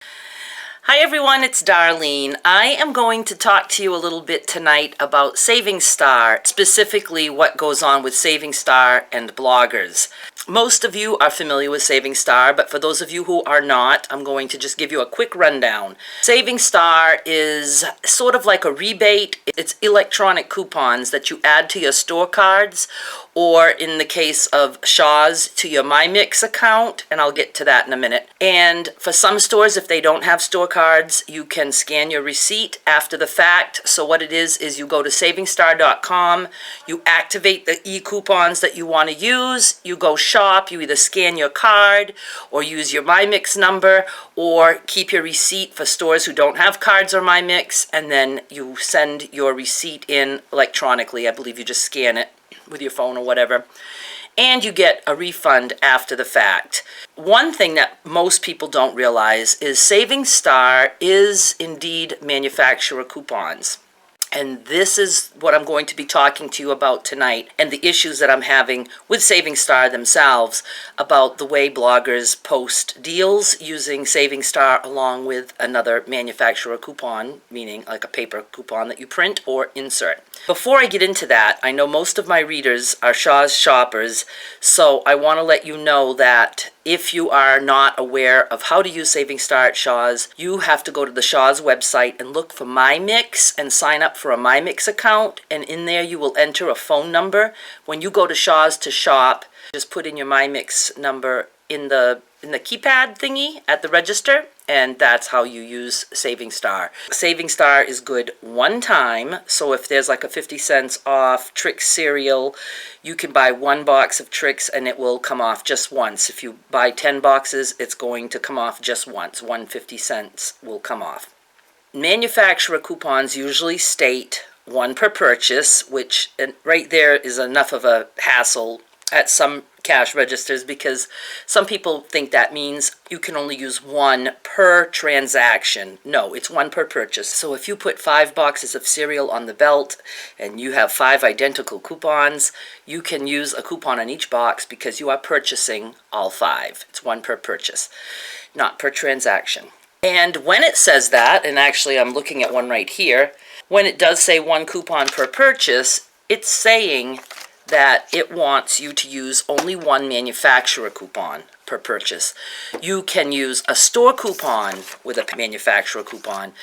Hi everyone, it's Darlene. I am going to talk to you a little bit tonight about Savingstar, specifically what goes on with Savingstar and bloggers. Most of you are familiar with Savingstar, but for those of you who are not, I'm going to just give you a quick rundown. Savingstar is sort of like a rebate. It's electronic coupons that you add to your store cards, or in the case of Shaw's, to your MyMix account, and I'll get to that in a minute. And for some stores, if they don't have store cards, you can scan your receipt after the fact. So what it is you go to savingstar.com, you activate the e-coupons that you want to use, you go shop, you either scan your card or use your MyMix number or keep your receipt for stores who don't have cards or MyMix, and then you send your receipt in electronically. I believe you just scan it with your phone or whatever, and you get a refund after the fact. One thing that most people don't realize is Savingstar is indeed manufacturer coupons. And this is what I'm going to be talking to you about tonight, and the issues that I'm having with Savingstar themselves about the way bloggers post deals using Savingstar along with another manufacturer coupon, meaning like a paper coupon that you print or insert. Before I get into that, I know most of my readers are Shaw's shoppers, so I want to let you know that if you are not aware of how to use Savingstar at Shaw's, you have to go to the Shaw's website and look for MyMix and sign up for a MyMix account, and in there you will enter a phone number. When you go to Shaw's to shop, just put in your MyMix number in the keypad thingy at the register, and that's how you use Savingstar. Savingstar is good one time, so if there's like a 50 cents off Trix cereal, you can buy one box of Trix and it will come off just once. If you buy 10 boxes, it's going to come off just once. 150 cents will come off. Manufacturer coupons usually state one per purchase, which right there is enough of a hassle at some cash registers, because some people think that means you can only use one per transaction. No, it's one per purchase. So if you put 5 boxes of cereal on the belt and you have 5 identical coupons, you can use a coupon on each box because you are purchasing all 5. It's one per purchase, not per transaction. And when it says that, and actually I'm looking at one right here, when it does say one coupon per purchase, it's saying that it wants you to use only one manufacturer coupon per purchase. You can use a store coupon with a manufacturer coupon,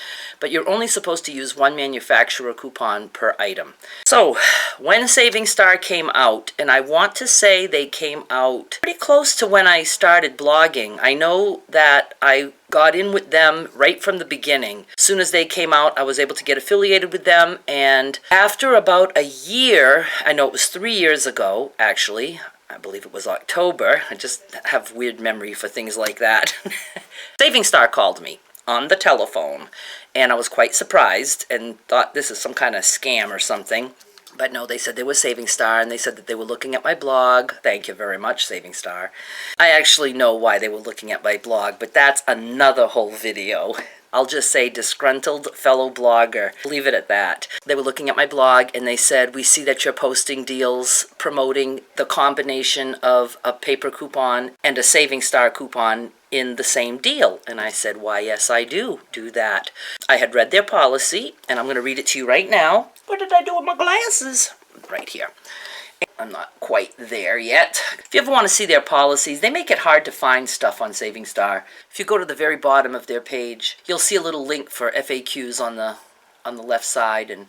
but you're only supposed to use one manufacturer coupon per item. So when Savingstar came out, and I want to say they came out pretty close to when I started blogging. I know that I got in with them right from the beginning. As soon as they came out, I was able to get affiliated with them, and after about a year, I know it was 3 years ago actually, I believe it was October, I just have weird memory for things like that. Savingstar called me on the telephone, and I was quite surprised and thought this is some kind of scam or something. But no, they said they were Savingstar, and they said that they were looking at my blog. Thank you very much, Savingstar. I actually know why they were looking at my blog, but that's another whole video. I'll just say disgruntled fellow blogger. Leave it at that. They were looking at my blog and they said, we see that you're posting deals promoting the combination of a paper coupon and a Savingstar coupon in the same deal. And I said, why, yes, I do that. I had read their policy, and I'm going to read it to you right now. What did I do with my glasses? Right here. I'm not quite there yet. If you ever want to see their policies, they make it hard to find stuff on Savingstar. If you go to the very bottom of their page, you'll see a little link for FAQs on the left side, and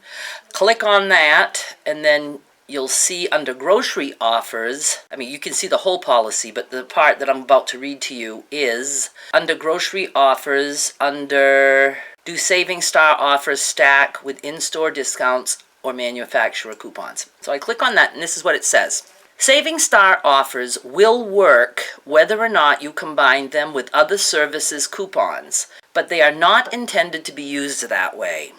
click on that, and then you'll see under grocery offers, I mean, you can see the whole policy, but the part that I'm about to read to you is under grocery offers, under do Savingstar offers stack with in-store discounts or manufacturer coupons. So I click on that, and this is what it says. Savingstar offers will work whether or not you combine them with other services coupons, but they are not intended to be used that way.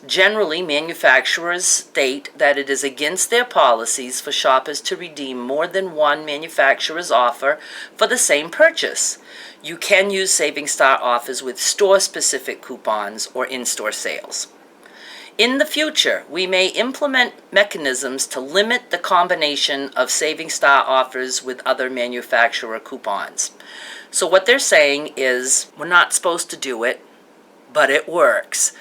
Generally, manufacturers state that it is against their policies for shoppers to redeem more than one manufacturer's offer for the same purchase. You can use Savingstar offers with store-specific coupons or in-store sales. In the future, we may implement mechanisms to limit the combination of Savingstar offers with other manufacturer coupons. So what they're saying is we're not supposed to do it, but it works.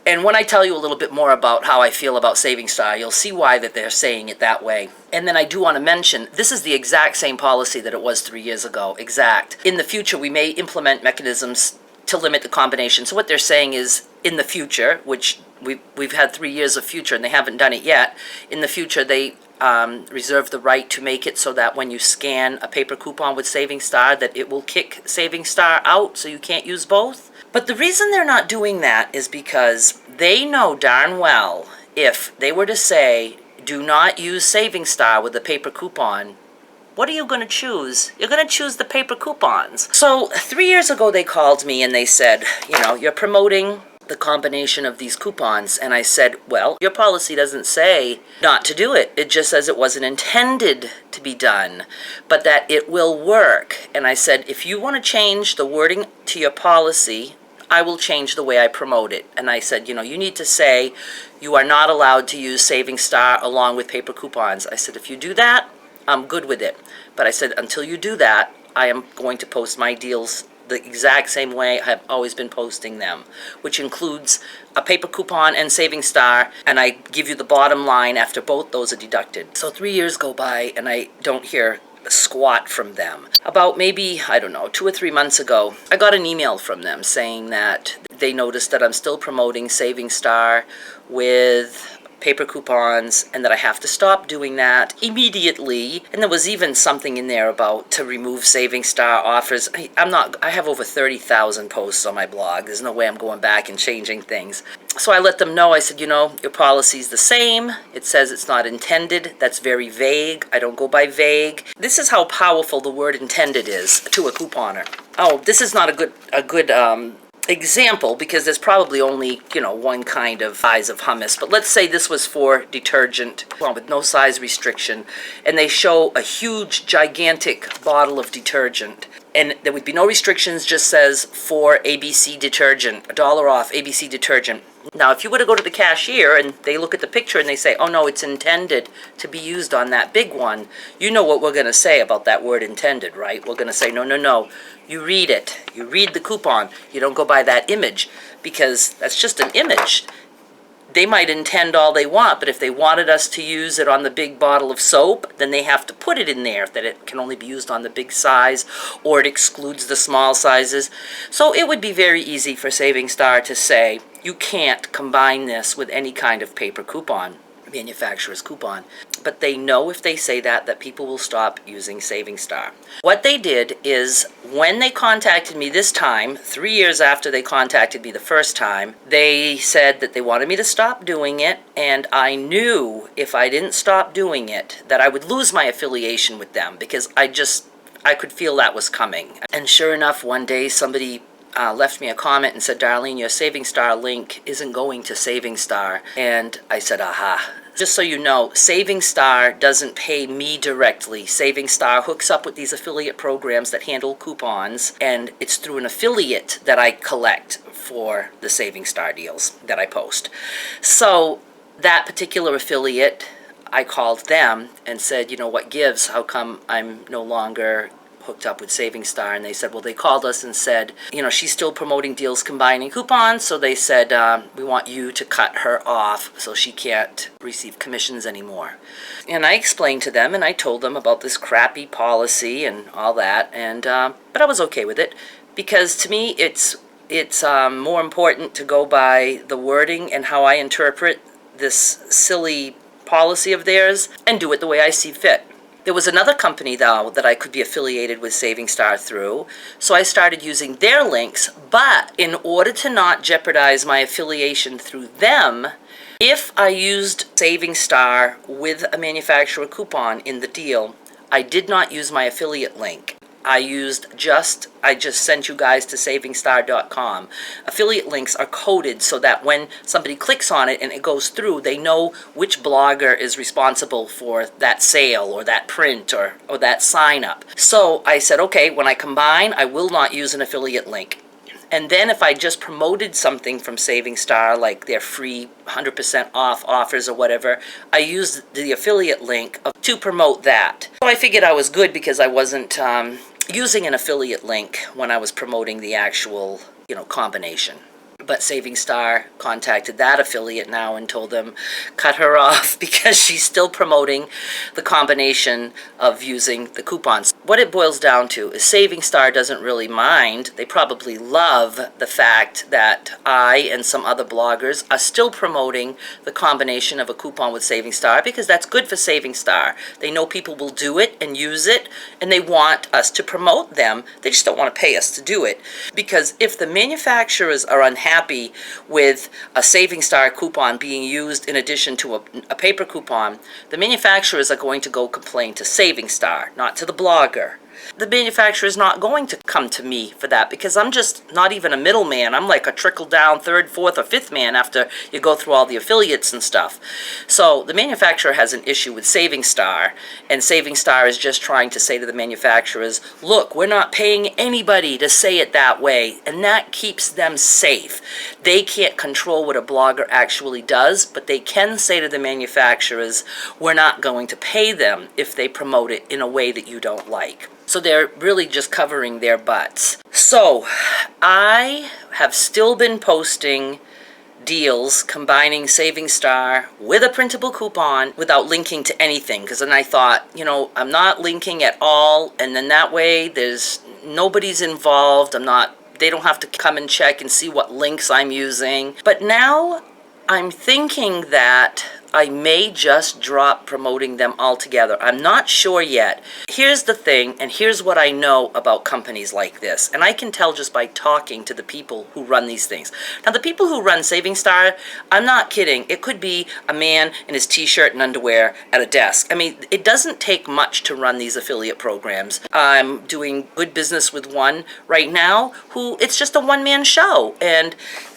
And when I tell you a little bit more about how I feel about Savingstar, you'll see why that they're saying it that way. And then I do want to mention, this is the exact same policy that it was 3 years ago, exact. In the future, we may implement mechanisms to limit the combination. So what they're saying is, in the future, which we've had 3 years of future and they haven't done it yet, in the future they reserve the right to make it so that when you scan a paper coupon with Savingstar, that it will kick Savingstar out so you can't use both. But the reason they're not doing that is because they know darn well if they were to say, do not use Savingstar with the paper coupon, what are you going to choose? You're going to choose the paper coupons. So 3 years ago they called me and they said, you're promoting the combination of these coupons. And I said, well, your policy doesn't say not to do it. It just says it wasn't intended to be done, but that it will work. And I said, if you want to change the wording to your policy, I will change the way I promote it. And I said, you need to say you are not allowed to use Savingstar along with paper coupons. I said, if you do that, I'm good with it. But I said, until you do that, I am going to post my deals the exact same way I have always been posting them, which includes a paper coupon and Savingstar, and I give you the bottom line after both those are deducted. So 3 years go by and I don't hear squat from them. About maybe, 2 or 3 months ago, I got an email from them saying that they noticed that I'm still promoting Savingstar with paper coupons and that I have to stop doing that immediately. And there was even something in there about to remove Savingstar offers. I have over 30,000 posts on my blog. There's no way I'm going back and changing things. So I let them know, I said, your policy's the same. It says it's not intended. That's very vague. I don't go by vague. This is how powerful the word intended is to a couponer. Oh, this is not a good example, because there's probably only, one kind of size of hummus. But let's say this was for detergent, with no size restriction, and they show a huge, gigantic bottle of detergent. And there would be no restrictions, just says for ABC detergent, $1 off ABC detergent. Now, if you were to go to the cashier and they look at the picture and they say, oh no, it's intended to be used on that big one, you know what we're going to say about that word intended, right? We're going to say, no. You read it. You read the coupon. You don't go by that image, because that's just an image. They might intend all they want, but if they wanted us to use it on the big bottle of soap, then they have to put it in there that it can only be used on the big size, or it excludes the small sizes. So it would be very easy for Savingstar to say, you can't combine this with any kind of paper coupon, manufacturer's coupon. But they know if they say that people will stop using Savingstar. What they did is, when they contacted me this time, 3 years after they contacted me the first time, they said that they wanted me to stop doing it, and I knew if I didn't stop doing it that I would lose my affiliation with them, because I could feel that was coming. And sure enough, one day somebody left me a comment and said, Darlene, your Savingstar link isn't going to Savingstar. And I said, aha. Just so you know, Savingstar doesn't pay me directly. Savingstar hooks up with these affiliate programs that handle coupons, and it's through an affiliate that I collect for the Savingstar deals that I post. So that particular affiliate, I called them and said, what gives? How come I'm no longer hooked up with Savingstar? And they said, well, they called us and said, she's still promoting deals combining coupons, so they said, we want you to cut her off so she can't receive commissions anymore. And I explained to them, and I told them about this crappy policy and all that, and but I was okay with it, because to me it's more important to go by the wording and how I interpret this silly policy of theirs and do it the way I see fit. There was another company, though, that I could be affiliated with Savingstar through, so I started using their links, but in order to not jeopardize my affiliation through them, if I used Savingstar with a manufacturer coupon in the deal, I did not use my affiliate link. I just sent you guys to savingstar.com. Affiliate links are coded so that when somebody clicks on it and it goes through, they know which blogger is responsible for that sale or that print or that sign up. So I said, okay, when I combine, I will not use an affiliate link. And then if I just promoted something from Savingstar, like their free 100% off offers or whatever, I used the affiliate link to promote that. So I figured I was good, because I wasn't using an affiliate link when I was promoting the actual, combination. But Savingstar contacted that affiliate now and told them cut her off because she's still promoting the combination of using the coupons. What it boils down to is Savingstar doesn't really mind. They probably love the fact that I and some other bloggers are still promoting the combination of a coupon with Savingstar because that's good for Savingstar. They know people will do it and use it, and they want us to promote them. They just don't want to pay us to do it, because if the manufacturers are unhappy with a Savingstar coupon being used in addition to a paper coupon, the manufacturers are going to go complain to Savingstar, not to the blogger. The manufacturer is not going to come to me for that because I'm just not even a middleman. I'm like a trickle-down third, fourth, or fifth man after you go through all the affiliates and stuff. So the manufacturer has an issue with Savingstar, and Savingstar is just trying to say to the manufacturers, look, we're not paying anybody to say it that way, and that keeps them safe. They can't control what a blogger actually does, but they can say to the manufacturers, we're not going to pay them if they promote it in a way that you don't like. So they're really just covering their butts. So I have still been posting deals combining Savingstar with a printable coupon without linking to anything, because then I thought, I'm not linking at all, and then that way there's nobody's involved. They don't have to come and check and see what links I'm using. But now I'm thinking that I may just drop promoting them altogether. I'm not sure yet. Here's the thing, and here's what I know about companies like this, and I can tell just by talking to the people who run these things. Now, the people who run Savingstar, I'm not kidding. It could be a man in his t-shirt and underwear at a desk. I mean, it doesn't take much to run these affiliate programs. I'm doing good business with one right now who, it's just a one-man show,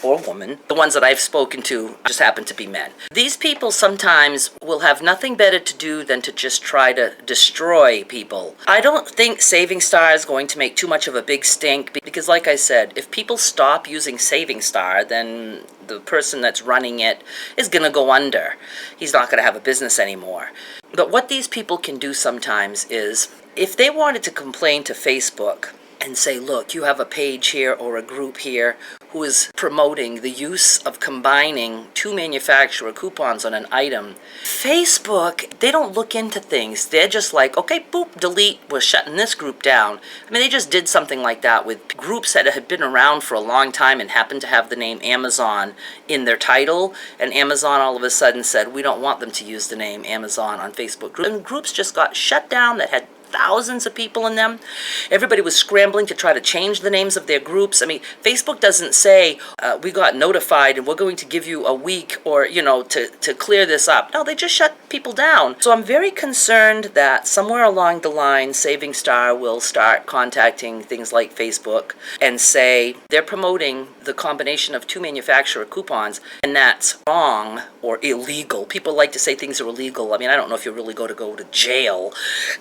or woman. The ones that I've spoken to just happen to be men. These people sometimes will have nothing better to do than to just try to destroy people. I don't think Savingstar is going to make too much of a big stink because, like I said, if people stop using Savingstar, then the person that's running it is going to go under. He's not going to have a business anymore. But what these people can do sometimes is, if they wanted to complain to Facebook and say, look, you have a page here or a group here who is promoting the use of combining two manufacturer coupons on an item. Facebook, they don't look into things. They're just like, okay, boop, delete, we're shutting this group down. I mean, they just did something like that with groups that had been around for a long time and happened to have the name Amazon in their title, and Amazon all of a sudden said, we don't want them to use the name Amazon on Facebook. And groups just got shut down that had thousands of people in them. Everybody was scrambling to try to change the names of their groups. I mean, Facebook doesn't say, we got notified and we're going to give you a week or, to clear this up. No, they just shut people down. So I'm very concerned that somewhere along the line, Savingstar will start contacting things like Facebook and say they're promoting the combination of two manufacturer coupons, and that's wrong or illegal. People like to say things are illegal. I mean, I don't know if you really go to jail,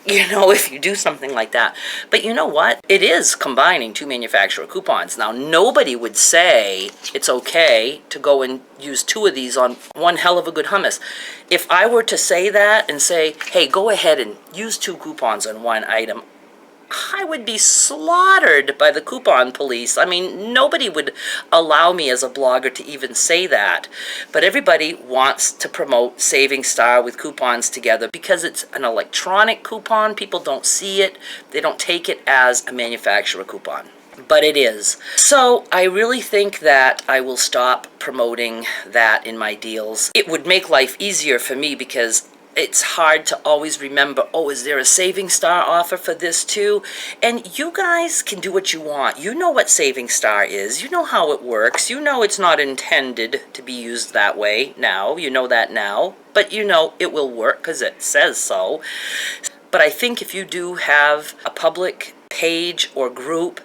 if you do something like that. But you know what? It is combining two manufacturer coupons. Now, nobody would say it's okay to go and use two of these on one hell of a good hummus. If I were to say that and say, hey, go ahead and use two coupons on one item, I would be slaughtered by the coupon police. I mean, nobody would allow me as a blogger to even say that. But everybody wants to promote Savingstar with coupons together because it's an electronic coupon. People don't see it. They don't take it as a manufacturer coupon. But it is. So I really think that I will stop promoting that in my deals. It would make life easier for me because it's hard to always remember, oh, is there a Savingstar offer for this too? And you guys can do what you want. You know what Savingstar is. You know how it works. You know it's not intended to be used that way now. You know that now. But you know it will work because it says so. But I think if you do have a public page or group,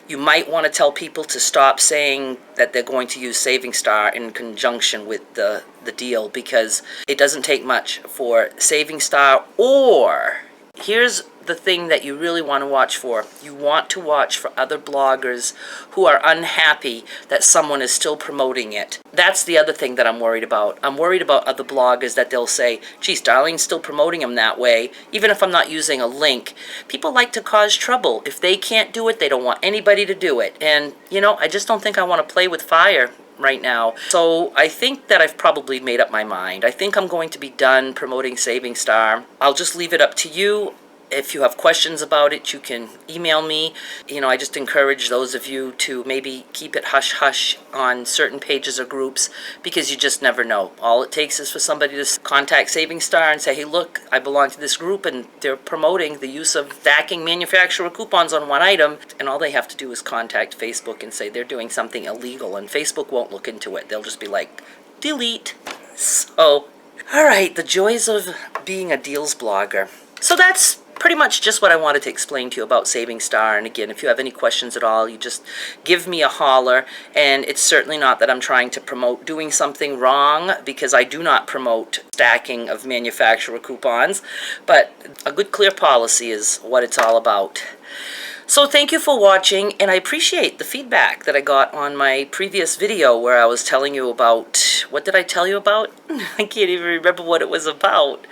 you might want to tell people to stop saying that they're going to use Savingstar in conjunction with the deal, because it doesn't take much for Savingstar, or here's the thing that you really want to watch for. You want to watch for other bloggers who are unhappy that someone is still promoting it. That's the other thing that I'm worried about. I'm worried about other bloggers that they'll say, geez, Darlene's still promoting them that way, even if I'm not using a link. People like to cause trouble. If they can't do it, they don't want anybody to do it. And, you know, I just don't think I want to play with fire right now. So I think that I've probably made up my mind. I think I'm going to be done promoting Savingstar. I'll just leave it up to you. If you have questions about it, you can email me. You know, I just encourage those of you to maybe keep it hush-hush on certain pages or groups, because you just never know. All it takes is for somebody to contact Savingstar and say, hey, look, I belong to this group, and they're promoting the use of stacking manufacturer coupons on one item. And all they have to do is contact Facebook and say they're doing something illegal, and Facebook won't look into it. They'll just be like, delete. So, all right, the joys of being a deals blogger. So that's pretty much just what I wanted to explain to you about Savingstar. And again, if you have any questions at all, you just give me a holler. And it's certainly not that I'm trying to promote doing something wrong, because I do not promote stacking of manufacturer coupons. But a good, clear policy is what it's all about. So thank you for watching, and I appreciate the feedback that I got on my previous video where I was telling you about, what did I tell you about? I can't even remember what it was about.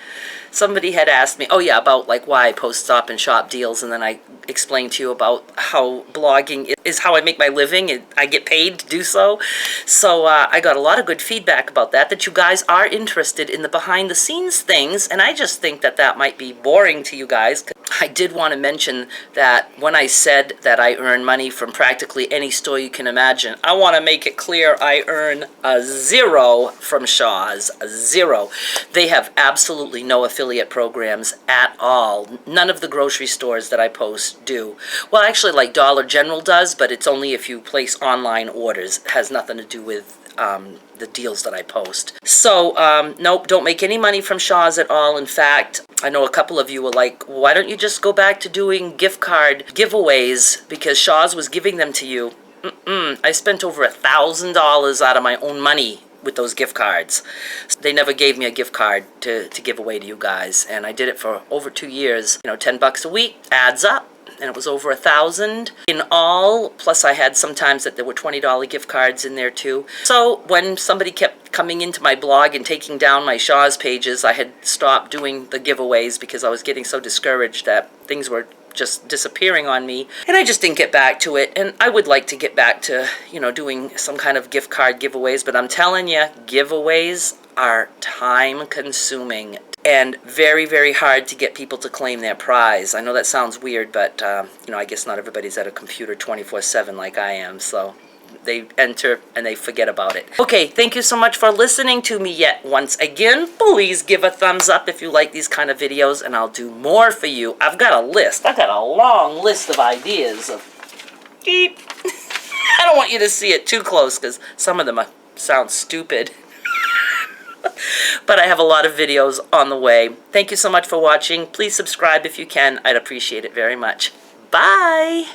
Somebody had asked me, oh yeah, about like why I post Stop and Shop deals, and then I explained to you about how blogging is how I make my living, and I get paid to do so. So I got a lot of good feedback about that you guys are interested in the behind the scenes things, and I just think that that might be boring to you guys. I did want to mention that when I said that I earn money from practically any store you can imagine, I want to make it clear I earn a zero from Shaw's, a zero. They have absolutely no affiliate programs at all. None of the grocery stores that I post do. Well, actually, like Dollar General does, but it's only if you place online orders. It has nothing to do with the deals that I post. So, nope, don't make any money from Shaw's at all. In fact, I know a couple of you were like, why don't you just go back to doing gift card giveaways, because Shaw's was giving them to you. I spent over $1,000 out of my own money with those gift cards. They never gave me a gift card to give away to you guys, and I did it for over 2 years. You know, $10 a week adds up, and it was over $1,000 in all. Plus I had sometimes that there were $20 gift cards in there too. So when somebody kept coming into my blog and taking down my Shaw's pages, I had stopped doing the giveaways because I was getting so discouraged that things were just disappearing on me, and I just didn't get back to it. And I would like to get back to, you know, doing some kind of gift card giveaways, but I'm telling you, giveaways are time consuming and very, very hard to get people to claim their prize. I know that sounds weird, but you know, I guess not everybody's at a computer 24/7 like I am, so they enter and they forget about it. Okay, thank you so much for listening to me yet once again. Please give a thumbs up if you like these kind of videos, and I'll do more for you. I've got a list. I've got a long list of ideas of beep. I don't want you to see it too close because some of them sound stupid. But I have a lot of videos on the way. Thank you so much for watching. Please subscribe if you can. I'd appreciate it very much. Bye!